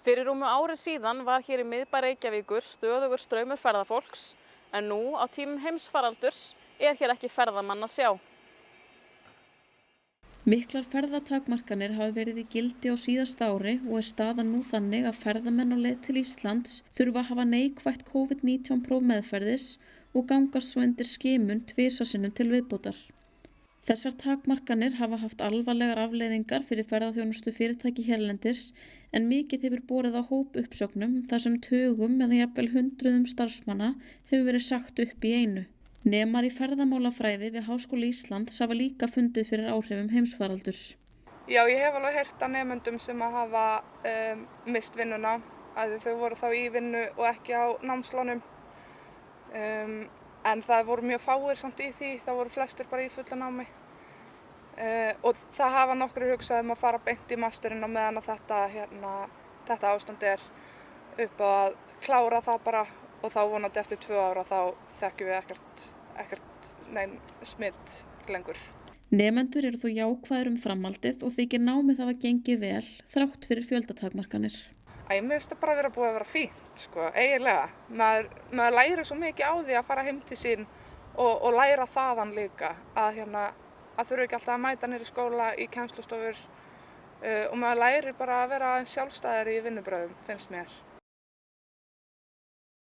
Fyrir rúmu ári síðan var hér í miðbæ Reykjavíkur stöðugur straumur ferðafólks, en nú á tímum heimsfaraldurs er hér ekki ferðamann að sjá. Miklar ferðatakmarkanir hafa verið í gildi á síðasta ári og er staðan nú þannig að ferðamenn á leið til Íslands þurfa að hafa neikvætt COVID-19 próf meðferðis og gangast svo undir skimun tvisvar sinnum til viðbótar. Þessar takmarkanir hafa haft alvarlegar afleiðingar fyrir ferðaþjónustu fyrirtæki hérlendis en mikið hefur borið á hópuppsögnum þar sem tugum eða jafnvel hundruðum starfsmanna hefur verið sagt upp í einu. Nemar í ferðamálafræði við Háskóla Íslands hafa líka fundið fyrir áhrifum heimsfaraldurs. Já, ég hef alveg heyrt af nemendum sem hafa mist vinnuna, að þau voru þá í vinnu og ekki á námslánum. En það voru mjög fáir samt í því, það voru flestir bara í fulla námi. Og það hafa nokkru hugsað að fara beint í masterinn á meðan að þetta ástand er upp á að klára það bara og þá vonandi eftir 2 ára þá þekkjum við ekkert nein smitt lengur. Nemendur eru þó jákvæðir framhaldið og þykir námið hafa gengið vel þrátt fyrir fjöldatakmarkanir. Mér finnst það bara vera búið að vera fínt, eiginlega. Maður lærir svo mikið á því að fara heim til sín og læra þaðan líka. Að þurfa ekki alltaf að mæta niður í skóla, í kennslustofur og maður lærir bara að vera sjálfstæðari í vinnubrögðum, finnst mér.